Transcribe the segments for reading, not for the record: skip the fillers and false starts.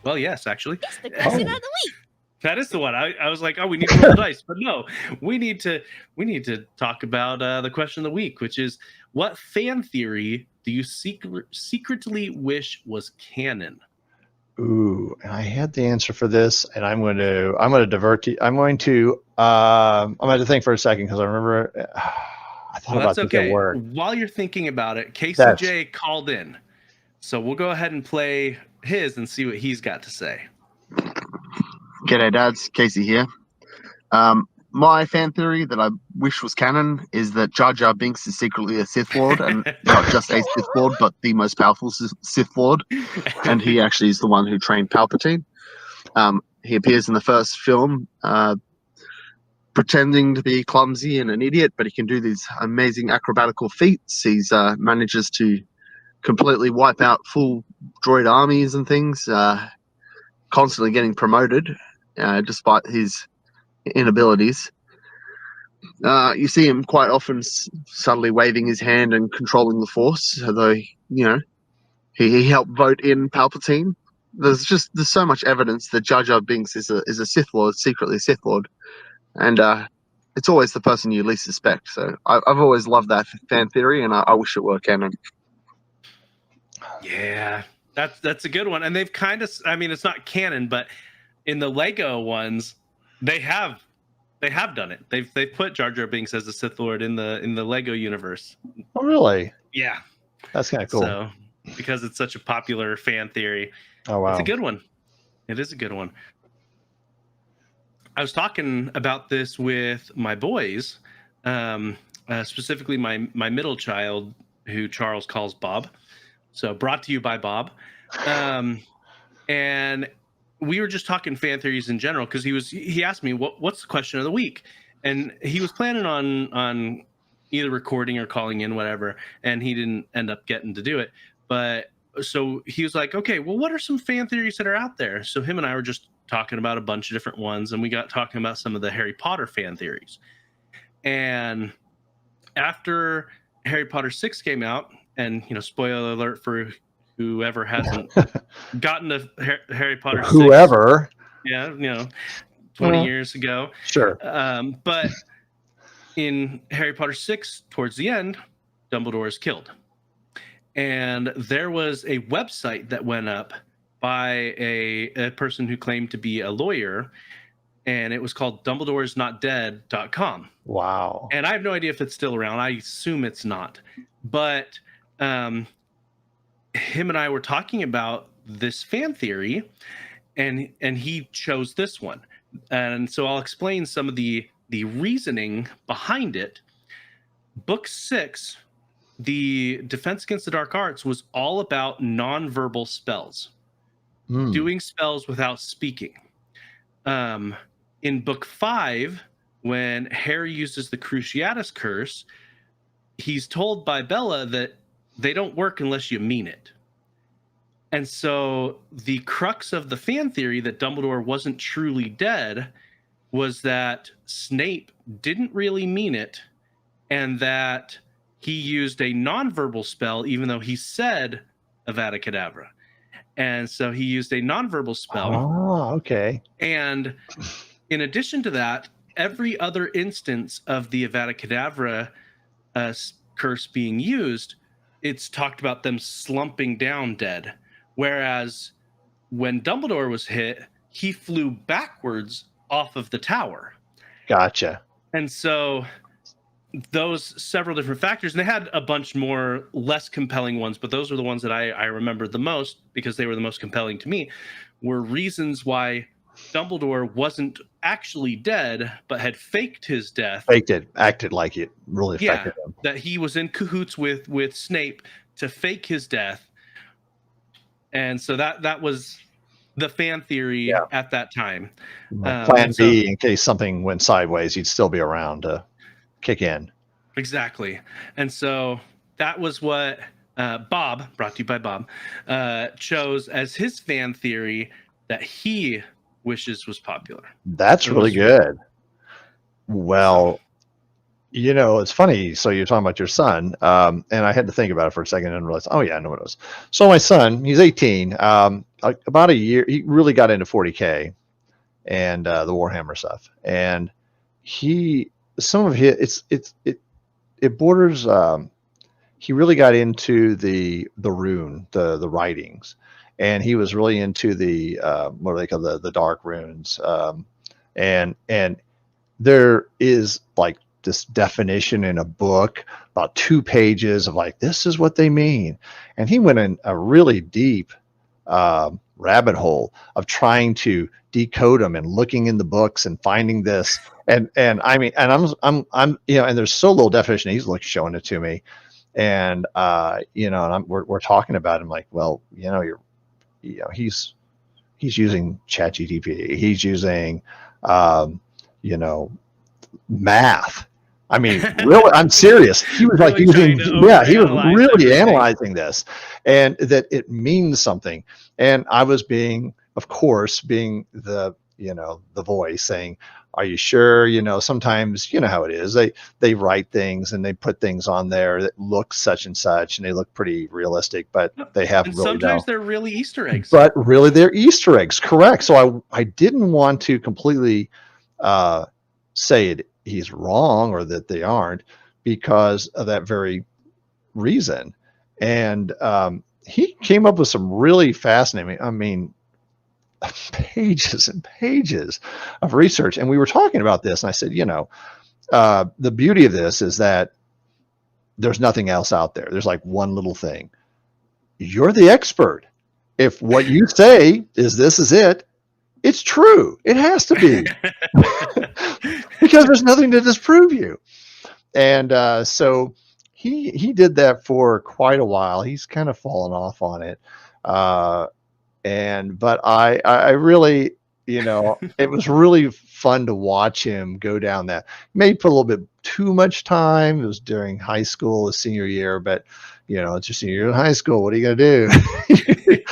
Well, yes, actually. It's the question of the week. That is the one. I was like, oh, we need to roll the dice, but no, we need to talk about the question of the week, which is, what fan theory do you secretly wish was canon? Ooh, and I had the answer for this, and I'm going to divert you. I'm going to think for a second because I remember I thought about this at work. While you're thinking about it, KCJ called in, so we'll go ahead and play his and see what he's got to say. G'day, dads. Casey here. My fan theory that I wish was canon is that Jar Jar Binks is secretly a Sith Lord, and not just a Sith Lord, but the most powerful Sith Lord. And he actually is the one who trained Palpatine. He appears in the first film pretending to be clumsy and an idiot, but he can do these amazing acrobatical feats. He manages to completely wipe out full droid armies and things, constantly getting promoted despite his inabilities. You see him quite often subtly waving his hand and controlling the Force, although he helped vote in Palpatine. There's so much evidence that Jar Jar Binks is a Sith Lord, secretly a Sith Lord, and it's always the person you least suspect. So I've always loved that fan theory, and I wish it were canon. Yeah, that's a good one, and they've kind of, I mean, it's not canon, but in the Lego ones, they have done it. They've put Jar Jar Binks as a Sith Lord in the Lego universe. Oh, really? Yeah, that's kind of cool. So because it's such a popular fan theory. Oh wow, it's a good one. It is a good one. I was talking about this with my boys, specifically my middle child, who Charles calls Bob. So brought to you by Bob. And we were just talking fan theories in general because he asked me what's the question of the week, and he was planning on either recording or calling in, whatever, and he didn't end up getting to do it. But so he was like, okay, well, what are some fan theories that are out there? So him and I were just talking about a bunch of different ones, and we got talking about some of the Harry Potter fan theories. And after Harry Potter 6 came out, and spoiler alert for whoever hasn't gotten to Harry Potter 6. Whoever. Yeah, 20 years ago. Sure. But in Harry Potter 6, towards the end, Dumbledore is killed. And there was a website that went up by a person who claimed to be a lawyer, and it was called dumbledoresnotdead.com. Wow. And I have no idea if it's still around. I assume it's not. But him and I were talking about this fan theory, and he chose this one. And so I'll explain some of the reasoning behind it. Book 6, the Defense Against the Dark Arts, was all about nonverbal spells, doing spells without speaking. In book 5, when Harry uses the Cruciatus Curse, he's told by Bella that they don't work unless you mean it. And so the crux of the fan theory that Dumbledore wasn't truly dead was that Snape didn't really mean it, and that he used a nonverbal spell, even though he said Avada Kedavra. And so he used a nonverbal spell. Oh, okay. And in addition to that, every other instance of the Avada Kedavra curse being used, it's talked about them slumping down dead. Whereas when Dumbledore was hit, he flew backwards off of the tower. Gotcha. And so those several different factors, and they had a bunch more less compelling ones, but those are the ones that I remembered the most because they were the most compelling to me, were reasons why Dumbledore wasn't actually dead, but had faked his death. Faked it, acted like it really affected him. That he was in cahoots with Snape to fake his death. And so that was the fan theory at that time. Plan B, in case something went sideways, he'd still be around to kick in. Exactly. And so that was what Bob, brought to you by Bob, chose as his fan theory that he wishes was popular. That's really good. Well, it's funny. So you're talking about your son, and I had to think about it for a second and realize, oh yeah, I know what it was. So my son, he's 18. about a year. He really got into 40K and the Warhammer stuff, and some of his it borders. He really got into the rune, the writings, and he was really into the what do they call the dark runes, and there is like this definition in a book about 2 pages of like, this is what they mean. And he went in a really deep rabbit hole of trying to decode them and looking in the books and finding this. And I mean, and I'm, you know, and there's so little definition. He's showing it to me. And, you know, and we're talking about him like, well, you know, he's using ChatGPT. He's using, you know, math. I mean, really, I'm serious. He was really like using, he was really analyzing this, and that it means something. And I was of course, being the, you know, the voice saying, are you sure? You know, sometimes, you know how it is. They write things and they put things on there that look such and such, and they look pretty realistic, but they have and really sometimes they're really Easter eggs. But really, they're Easter eggs, correct? So I didn't want to completely say he's wrong or that they aren't, because of that very reason. And he came up with some really fascinating, I mean, pages and pages of research. And we were talking about this, and I said, you know, the beauty of this is that there's nothing else out there. There's like one little thing. You're the expert. If what you say is this is it, it's true. It has to be. Because there's nothing to disprove you. And so he did that for quite a while. He's kind of fallen off on it. But I really, you know, it was really fun to watch him go down that. May put a little bit too much time. It was during high school, his senior year, but you know, it's your senior year in high school. What are you going to do?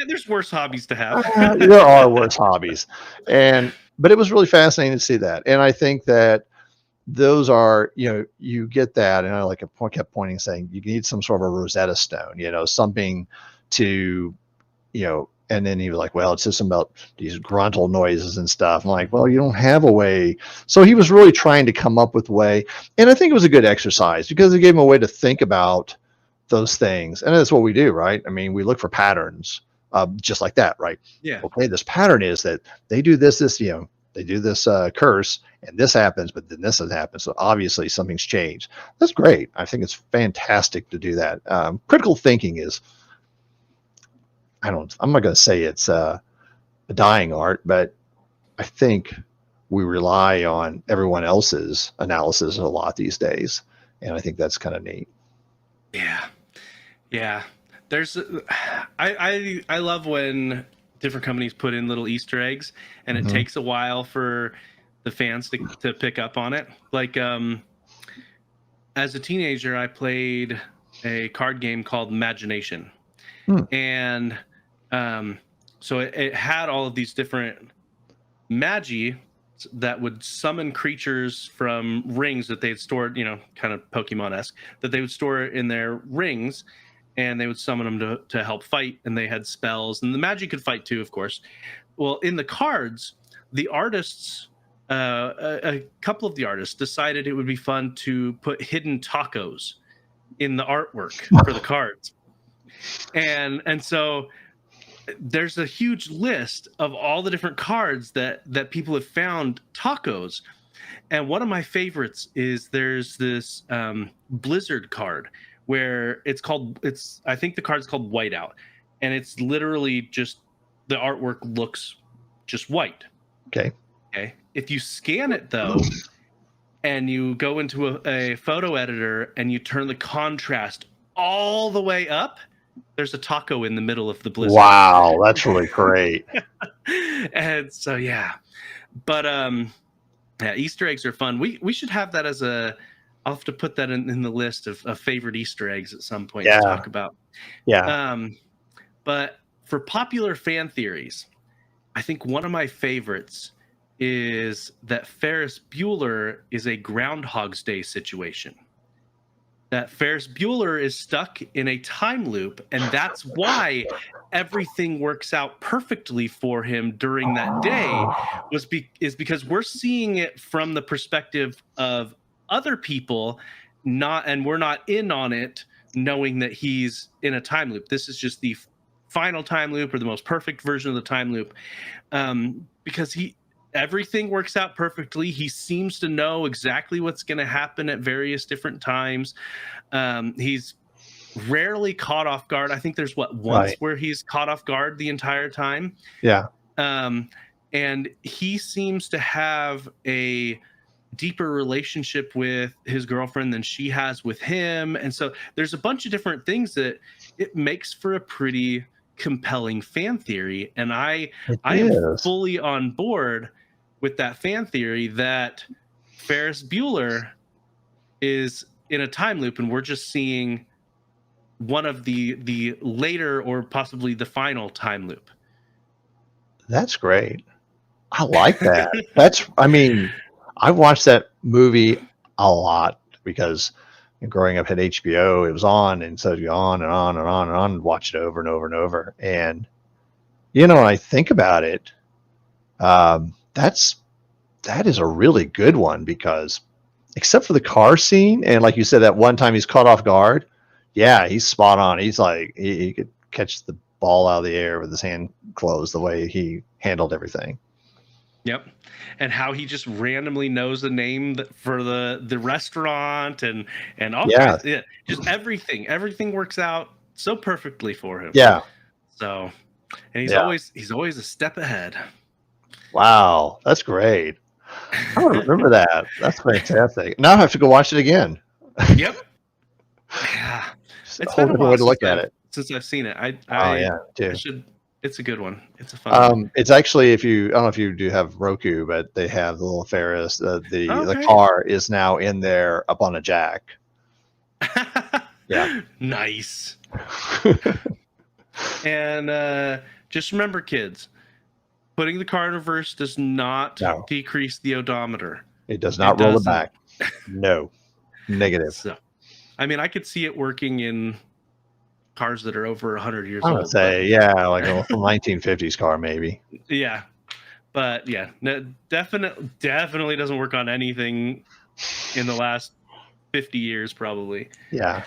There's worse hobbies to have. There are worse hobbies. But it was really fascinating to see that. And I think that those are, you know, you get that. And I kept pointing, saying you need some sort of a Rosetta Stone, you know, something to, you know, and then he was like, well, it's just about these gruntle noises and stuff. I'm like, well, you don't have a way. So he was really trying to come up with a way. And I think it was a good exercise because it gave him a way to think about those things. And that's what we do, right? I mean, we look for patterns just like that, right? Yeah. Okay, this pattern is that they do this, you know, they do this curse and this happens, but then this has happened. So obviously something's changed. That's great. I think it's fantastic to do that. Critical thinking is, I'm not going to say it's a dying art, but I think we rely on everyone else's analysis a lot these days. And I think that's kind of neat. Yeah. Yeah. There's, I love when different companies put in little Easter eggs, and it takes a while for the fans to pick up on it. Like, as a teenager, I played a card game called Imagination. And so it had all of these different magi that would summon creatures from rings that they had stored, you know, kind of Pokemon-esque, that they would store in their rings, and they would summon them to help fight, and they had spells, and the magi could fight too, of course. Well, in the cards, the artists, a couple of the artists decided it would be fun to put hidden tacos in the artwork for the cards. And so there's a huge list of all the different cards that people have found tacos. And one of my favorites is there's this Blizzard card where I think the card's called Whiteout, and it's literally just the artwork looks just white. Okay. If you scan it though, and you go into a photo editor and you turn the contrast all the way up, there's a taco in the middle of the Blizzard. Wow, that's really great. And so yeah, but yeah, Easter eggs are fun. We should have that as I'll have to put that in the list of favorite Easter eggs at some point to talk about. Yeah. But for popular fan theories, I think one of my favorites is that Ferris Bueller is a Groundhog's Day situation. That Ferris Bueller is stuck in a time loop, and that's why everything works out perfectly for him during that day is because we're seeing it from the perspective of other people, and we're not in on it, knowing that he's in a time loop. This is just the final time loop, or the most perfect version of the time loop, because everything works out perfectly. He seems to know exactly what's going to happen at various different times. He's rarely caught off guard. I think there's once where he's caught off guard the entire time. Yeah. And he seems to have a deeper relationship with his girlfriend than she has with him. And so there's a bunch of different things that it makes for a pretty compelling fan theory. And I am fully on board with that fan theory that Ferris Bueller is in a time loop, and we're just seeing one of the later, or possibly the final time loop. That's great. I like that. I watched that movie a lot because growing up at HBO, it was on, and so you on and on and on and on, and watch it over and over and over. And when I think about it, that is a really good one, because except for the car scene, and like you said, that one time he's caught off guard, yeah, he's spot on. He's like, he could catch the ball out of the air with his hand closed, the way he handled everything. Yep. And how he just randomly knows the name for the restaurant and all kinds. Yeah, just everything works out so perfectly for him. Yeah. So, and he's always a step ahead. Wow, that's great. I don't remember that. That's fantastic. Now I have to go watch it again. Yep. Yeah. It's been a whole way to look at it since I've seen it. It's a good one. It's a fun one. It's actually, I don't know if you do have Roku, but they have the little Ferris. The car is now in there up on a jack. Yeah. Nice. And just remember, kids, putting the car in reverse does not decrease the odometer. It does not roll it back. No. Negative. So, I could see it working in cars that are over 100 years old. I would say, like a 1950s car, maybe. Yeah. But yeah, no, definitely doesn't work on anything in the last 50 years, probably. Yeah.